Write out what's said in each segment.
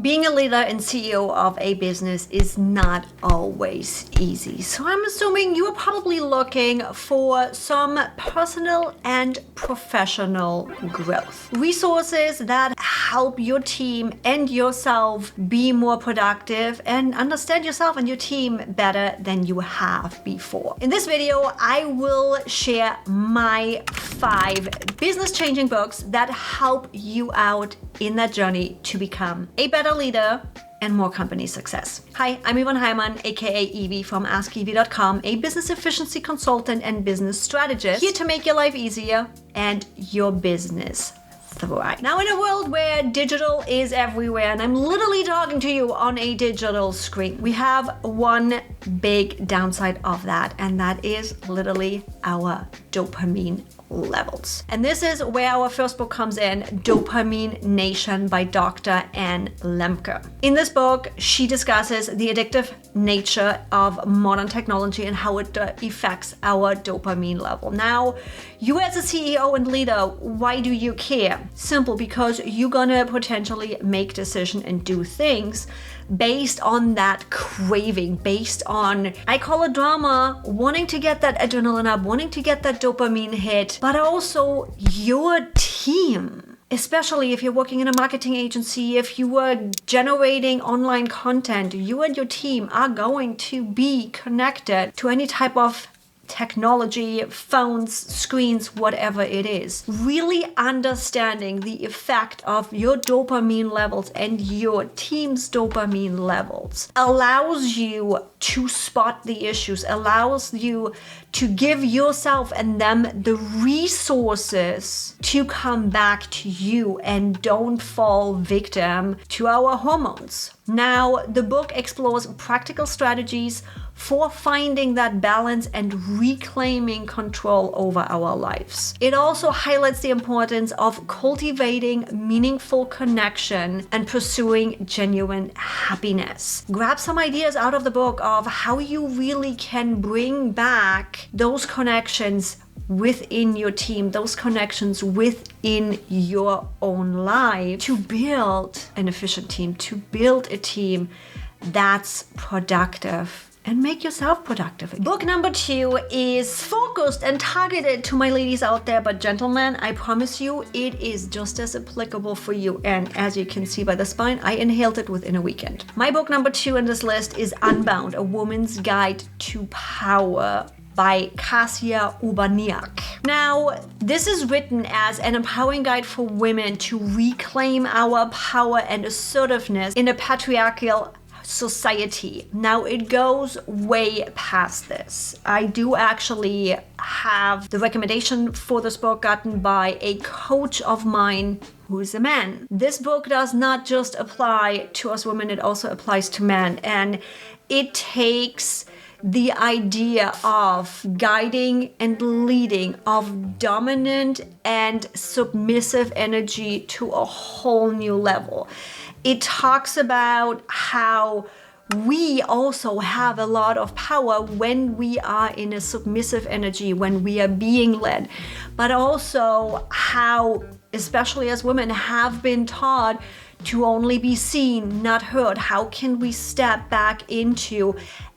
Being a leader and CEO of a business is not always easy. So I'm assuming you are probably looking for some personal and professional growth. Resources that help your team and yourself be more productive and understand yourself and your team better than you have before. In this video, I will share my 5 business-changing books that help you out in that journey to become a better leader and more company success. Hi, I'm Yvonne Heimann, aka Evie from AskEvie.com, a business efficiency consultant and business strategist, here to make your life easier and your business thrive. Now, in a world where digital is everywhere, and I'm literally talking to you on a digital screen, we have one big downside of that, and that is literally our dopamine levels. And this is where our first book comes in, Dopamine Nation by Dr. Ann Lemke. In this book, she discusses the addictive nature of modern technology and how it affects our dopamine level. Now, you as a CEO and leader, why do you care? Simple, because you're gonna potentially make decisions and do things based on that craving, based on, I call it drama, wanting to get that adrenaline up, wanting to get that dopamine hit, but also your team. Especially if you're working in a marketing agency, if you are generating online content, you and your team are going to be connected to any type of technology, phones, screens, whatever it is. Really understanding the effect of your dopamine levels and your team's dopamine levels allows you to spot the issues, allows you to give yourself and them the resources to come back to you and don't fall victim to our hormones. Now, the book explores practical strategies for finding that balance and reclaiming control over our lives. It also highlights the importance of cultivating meaningful connection and pursuing genuine happiness. Grab some ideas out of the book of how you really can bring back those connections within your team, those connections within your own life to build an efficient team, to build a team that's productive and make yourself productive. Book number 2 is focused and targeted to my ladies out there, but gentlemen, I promise you it is just as applicable for you. And as you can see by the spine, I inhaled it within a weekend. My book number 2 in this list is Unbound, A Woman's Guide to Power by Kasia Urbaniak. Now, this is written as an empowering guide for women to reclaim our power and assertiveness in a patriarchal society. Now, it goes way past this. I do actually have the recommendation for this book gotten by a coach of mine who is a man. This book does not just apply to us women, it also applies to men. And it takes the idea of guiding and leading, of dominant and submissive energy to a whole new level. It talks about how we also have a lot of power when we are in a submissive energy, when we are being led, but also how, especially as women, have been taught to only be seen, not heard. How can we step back into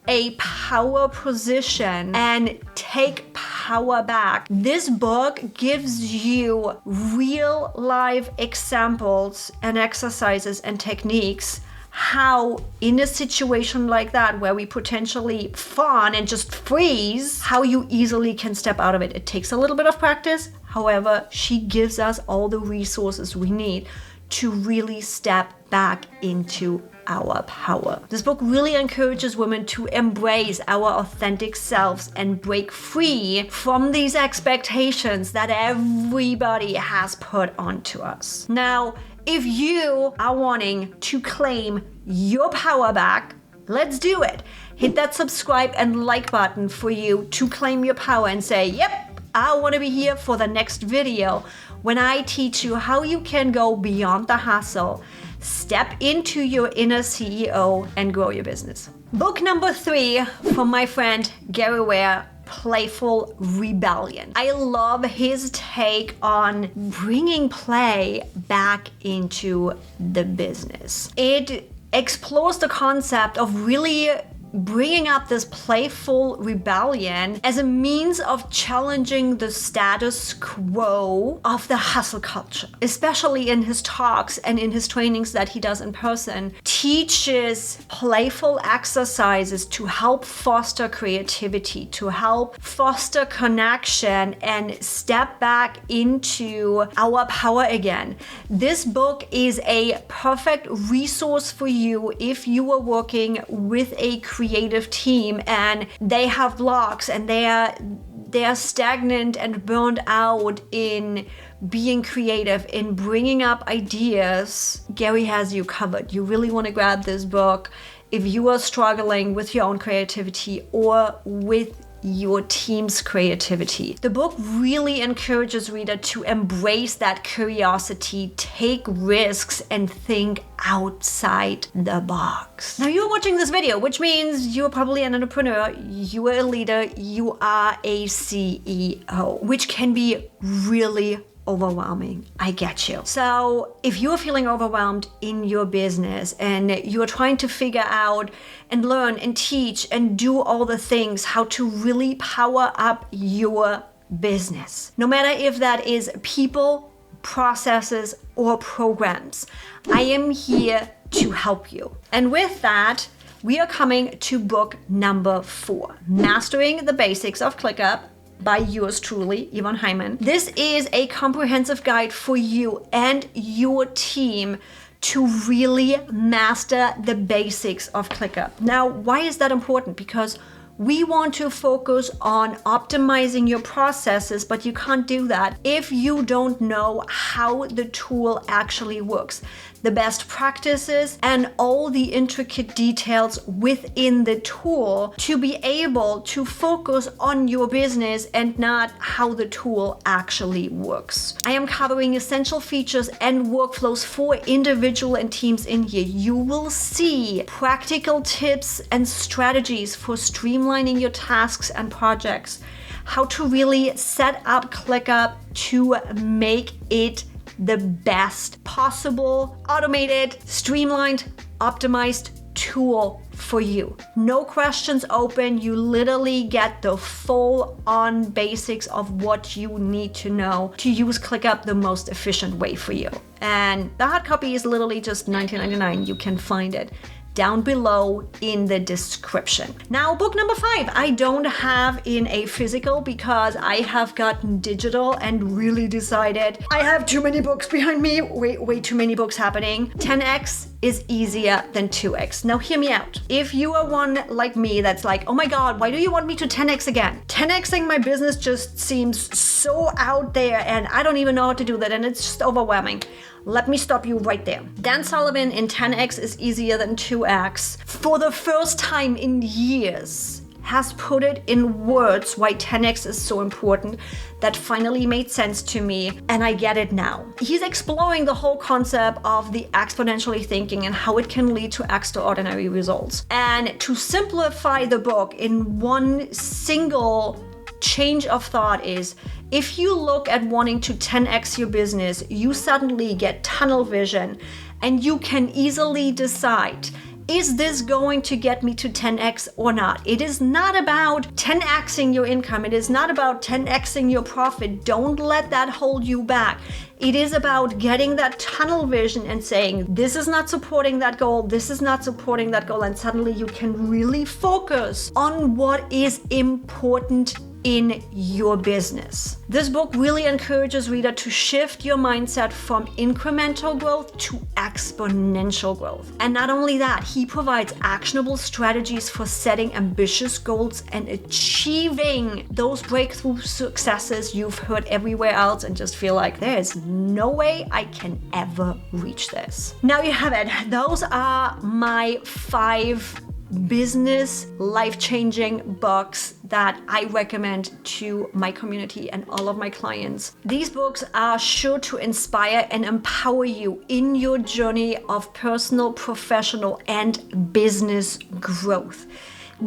a power position and take power back? This book gives you real life examples and exercises and techniques how in a situation like that where we potentially fawn and just freeze, how you easily can step out of it. It takes a little bit of practice. However, she gives us all the resources we need to really step back into our power. This book really encourages women to embrace our authentic selves and break free from these expectations that everybody has put onto us. Now, if you are wanting to claim your power back, let's do it. Hit that subscribe and like button for you to claim your power and say, yep, I want to be here for the next video when I teach you how you can go beyond the hustle, step into your inner CEO and grow your business. Book number 3 from my friend Gary Ware, playful rebellion. I love his take on bringing play back into the business. It explores the concept of really bringing up this playful rebellion as a means of challenging the status quo of the hustle culture. Especially in his talks and in his trainings that he does in person, teaches playful exercises to help foster creativity, to help foster connection and step back into our power again. This book is a perfect resource for you if you are working with a creative team and they have blocks and they are stagnant and burned out in being creative, in bringing up ideas. Gary has you covered. You really want to grab this book if you are struggling with your own creativity or with your team's creativity. The book really encourages reader to embrace that curiosity, take risks, and think outside the box. Now you're watching this video, which means you're probably an entrepreneur, you are a leader, you are a CEO, which can be really overwhelming. I get you. So if you're feeling overwhelmed in your business and you're trying to figure out and learn and teach and do all the things, how to really power up your business, no matter if that is people, processes, or programs, I am here to help you. And with that, we are coming to book number 4, Mastering the Basics of ClickUp, by yours truly, Yvonne Hyman. This is a comprehensive guide for you and your team to really master the basics of ClickUp. Now, why is that important? Because we want to focus on optimizing your processes, but you can't do that if you don't know how the tool actually works, the best practices, and all the intricate details within the tool to be able to focus on your business and not how the tool actually works. I am covering essential features and workflows for individual and teams in here. You will see practical tips and strategies for streamlining your tasks and projects, how to really set up ClickUp to make it the best possible automated, streamlined, optimized tool for you. No questions open. You literally get the full-on basics of what you need to know to use ClickUp the most efficient way for you. And the hard copy is literally just $19.99. You can find it down below in the description. Now, book number 5, I don't have in a physical because I have gotten digital and really decided I have too many books behind me, way too many books happening. 10x is easier than 2x. Now hear me out. If you are one like me that's like, oh my God, why do you want me to 10x again? 10xing my business just seems so out there and I don't even know how to do that and it's just overwhelming. Let me stop you right there. Dan Sullivan in 10x is easier than 2x, for the first time in years, has put it in words why 10x is so important. That finally made sense to me and I get it now. He's exploring the whole concept of the exponentially thinking and how it can lead to extraordinary results. And to simplify the book in one single change of thought is, if you look at wanting to 10x your business, you suddenly get tunnel vision and you can easily decide, is this going to get me to 10x or not? It is not about 10xing your income. It is not about 10xing your profit. Don't let that hold you back. It is about getting that tunnel vision and saying, this is not supporting that goal, this is not supporting that goal, and suddenly you can really focus on what is important in your business. This book really encourages reader to shift your mindset from incremental growth to exponential growth. And not only that, he provides actionable strategies for setting ambitious goals and achieving those breakthrough successes you've heard everywhere else and just feel like there's no way I can ever reach this. Now you have it. Those are my 5 business life-changing books that I recommend to my community and all of my clients. These books are sure to inspire and empower you in your journey of personal, professional, and business growth.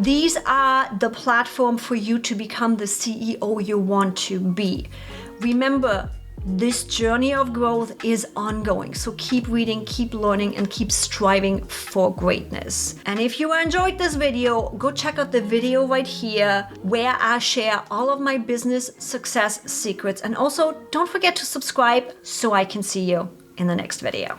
These are the platform for you to become the CEO you want to be. Remember, this journey of growth is ongoing. So keep reading, keep learning, and keep striving for greatness. And if you enjoyed this video, go check out the video right here where I share all of my business success secrets. And also don't forget to subscribe so I can see you in the next video.